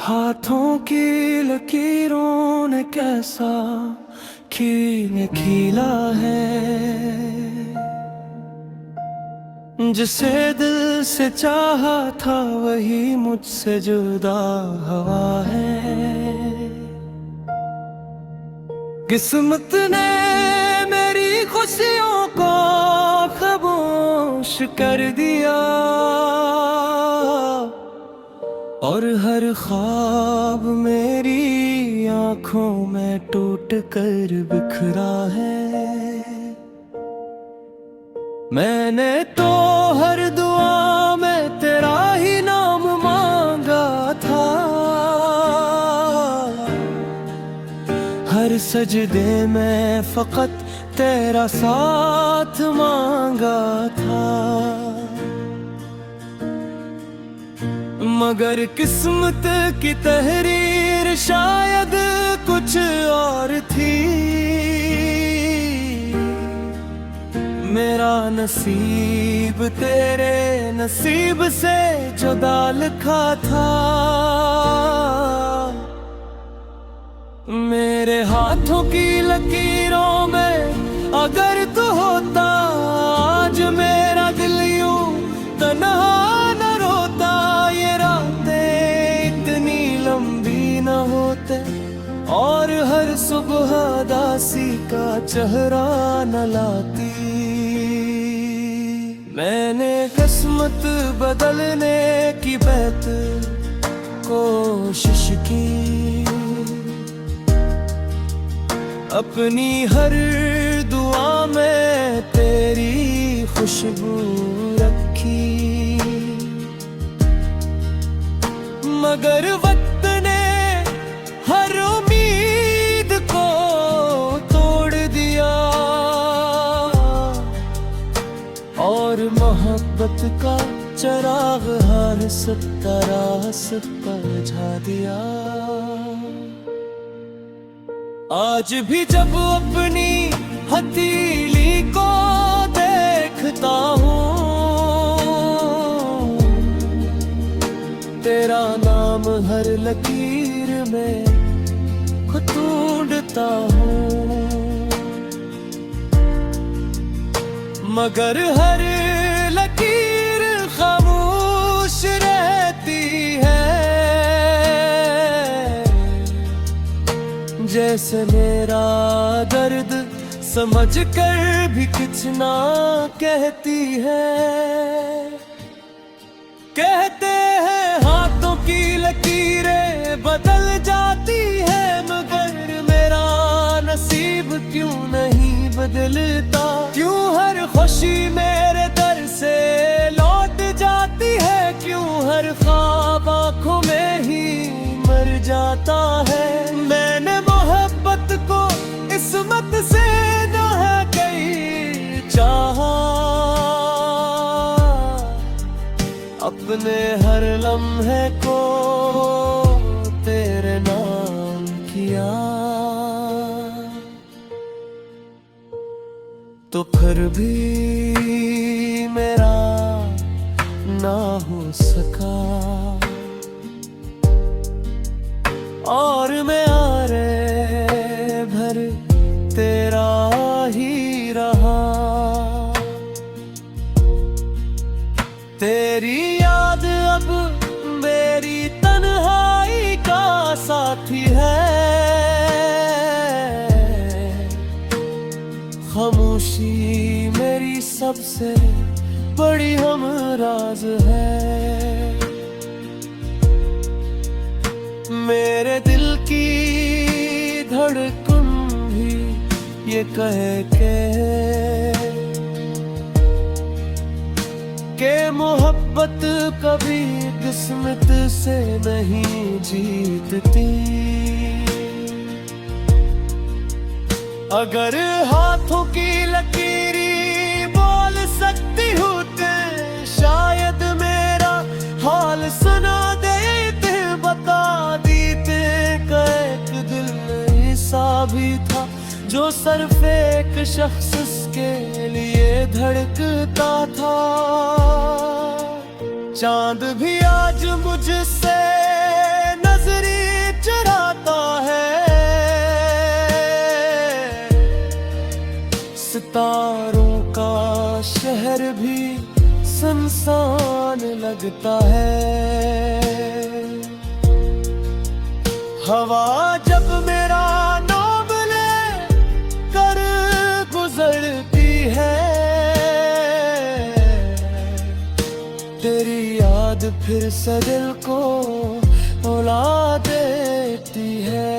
हाथों की लकीरों ने कैसा खील खीला है, जिसे दिल से चाहा था वही मुझसे जुदा हवा है। किस्मत ने मेरी खुशियों को खामोश कर दिया, और हर ख्वाब मेरी आंखों में टूट कर बिखरा है। मैंने तो हर दुआ में तेरा ही नाम मांगा था, हर सजदे में फकत तेरा साथ मांगा था। मगर किस्मत की तहरीर शायद कुछ और थी, मेरा नसीब तेरे नसीब से जुदा लिखा था। मेरे हाथों की लकीरों में अगर तू होता, आज मेरा दिल यूं तन्हा न रोता। ये रातें इतनी लंबी न होते, और हर सुबह दासी का चेहरा न लाती। मैंने किस्मत बदलने की बेहद कोशिश की, अपनी हर दुआ में तेरी खुशबू रखी। मगर वक्त ने हर उम्मीद को तोड़ दिया, और मोहब्बत का चिराग हर तरह से बुझा दिया। आज भी जब अपनी हथेली को देखता हूँ, तेरा नाम हर लकीर में खुद ढूंढता हूँ। मगर हर लकीर खामोश रहती है, जैसे मेरा दर्द समझ कर भी कुछ ना कहती है। कहते हैं हाथों की लकीरें बदल जाती है, मगर मेरा नसीब क्यों नहीं बदलता। क्यों हर खुशी मेरे दर से लौट जाती है, क्यों हर ख्वाब आंखों में ही मर जाता है। मैंने मोहब्बत को किस्मत से न है कहीं चाहा, अपने हर लम्हे को तेरे नाम किया। तो फिर भी मेरा ना हो सका, और मैं आरे भर तेरा ही रहा। तेरी याद अब मेरी तन्हाई का साथी है, खामोशी मेरी सबसे बड़ी हमराज है। मेरे दिल की धड़कन भी ये कहे के मोहब्बत कभी किस्मत से नहीं जीतती। अगर हाथों की लकीरी बोल सकती होते, शायद मेरा हाल सुना देते, बता देते। एक दिल ऐसा भी था जो सिर्फ एक शख्स के लिए धड़कता था। चांद भी आज मुझसे नजर इंसान लगता है। हवा जब मेरा नाम ले कर गुजरती है, तेरी याद फिर से दिल को रुला देती है।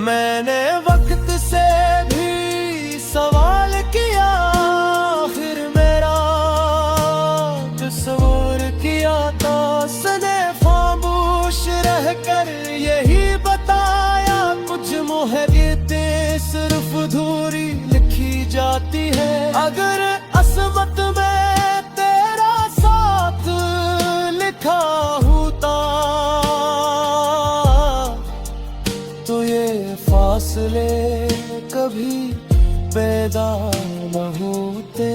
मैंने वक्त से भी सवाल किया, फिर मेरा तस्वीर किया था। उसने खामोश रहकर यही बताया, कुछ मुहब्बतें सिर्फ अधूरी लिखी जाती है। अगर असमत में तेरा साथ लिखा होता तो ये फासले कभी पैदा न होते।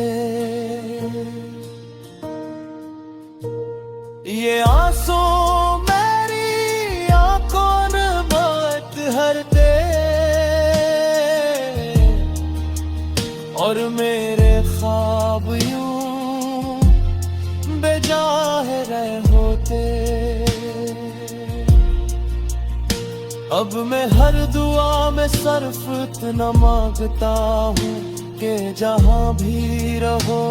ये आंसू मेरी आंखों ने मत हरते, और मेरे ख्वाब यूं बेजाह रहे होते। अब मैं हर दुआ में सिर्फ इतना मांगता हूँ कि जहाँ भी रहो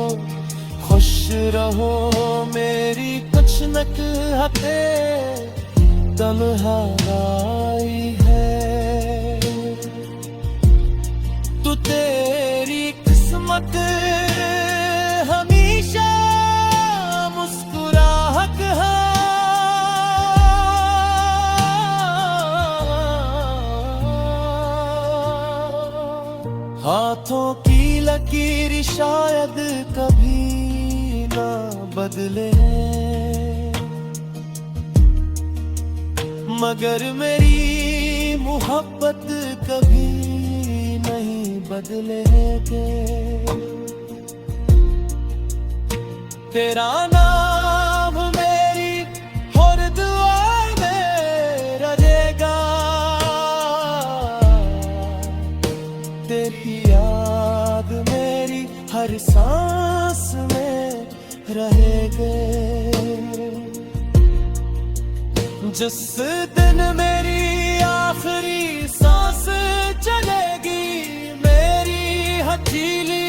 खुश रहो। मेरी कुछ न कहते तन्हाई है, तू तेरी किस्मत हमेशा मुस्कुराहट है। हाथों की लकीर शायद कभी ना बदले, मगर मेरी मोहब्बत कभी नहीं बदलेगे। तेरा नाम मेरी हर दुआ में रहेगा, तेरी याद मेरी हर सांस में रहेगे। जिस दिन मेरी आखिरी सांस चलेगी, मेरी हथेली